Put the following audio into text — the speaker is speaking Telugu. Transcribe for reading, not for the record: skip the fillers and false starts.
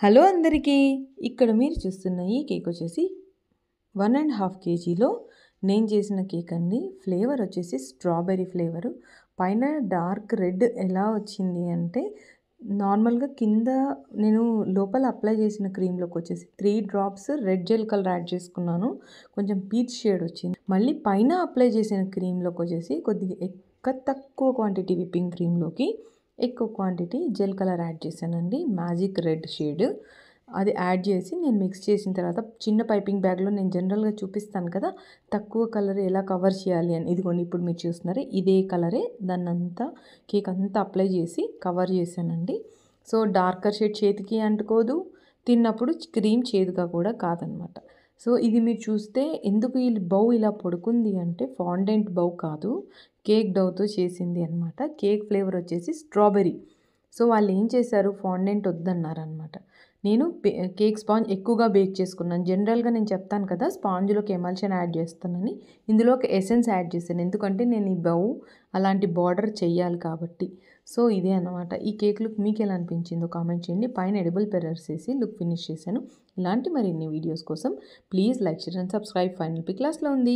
హలో అందరికీ. ఇక్కడ మీరు చూస్తున్న ఈ కేక్ వచ్చేసి 1.5 కేజీలో నేను చేసిన కేక్ అండి. ఫ్లేవర్ వచ్చేసి స్ట్రాబెర్రీ ఫ్లేవరు. పైన డార్క్ రెడ్ ఎలా వచ్చింది అంటే నార్మల్గా కింద నేను లోపల అప్లై చేసిన క్రీమ్లోకి వచ్చేసి 3 drops red gel colour add చేసుకున్నాను. కొంచెం పీచ్ షేడ్ వచ్చింది. మళ్ళీ పైన అప్లై చేసిన క్రీమ్లోకి వచ్చేసి కొద్దిగా తక్కువ క్వాంటిటీ విప్పింగ్ క్రీమ్లోకి ఎక్కువ క్వాంటిటీ జెల్ కలర్ యాడ్ చేశానండి. మ్యాజిక్ రెడ్ షేడ్ అది యాడ్ చేసి నేను మిక్స్ చేసిన తర్వాత చిన్న పైపింగ్ బ్యాగ్లో నేను జనరల్గా చూపిస్తాను కదా తక్కువ కలర్ ఎలా కవర్ చేయాలి అని. ఇదిగోండి ఇప్పుడు మీరు చూస్తున్నారు ఇదే కలరే దాన్నంతా కేక్ అంతా అప్లై చేసి కవర్ చేశానండి. సో డార్కర్ షేడ్ చేతికి అంటుకోదు, తిన్నప్పుడు క్రీమ్ చేదుగా కూడా కాదనమాట. సో ఇది మీరు చూస్తే ఎందుకు ఈ బౌ ఇలా పడుకుంది అంటే ఫాండెంట్ బౌ కాదు, కేక్ డౌతో చేసింది అనమాట. కేక్ ఫ్లేవర్ వచ్చేసి స్ట్రాబెర్రీ. సో వాళ్ళు ఏం చేశారు, ఫాండెంట్ వద్దన్నారనమాట. నేను కేక్ స్పాంజ్ ఎక్కువగా బేక్ చేసుకున్నాను. జనరల్గా నేను చెప్తాను కదా స్పాంజ్లోకి ఎమల్షన్ యాడ్ చేస్తానని, ఇందులో ఒక ఎసెన్స్ యాడ్ చేశాను. ఎందుకంటే నేను ఈ బౌ అలాంటి బార్డర్ చెయ్యాలి కాబట్టి. సో ఇదే అనమాట. ఈ కేక్ లుక్ మీకు ఎలా అనిపించిందో కామెంట్ చేయండి. పైన ఎడిబుల్ పెరర్స్ వేసి లుక్ ఫినిష్ చేశాను. ఇలాంటి మరిన్ని వీడియోస్ కోసం please like, share and subscribe. Final pic క్లాస్లో ఉంది.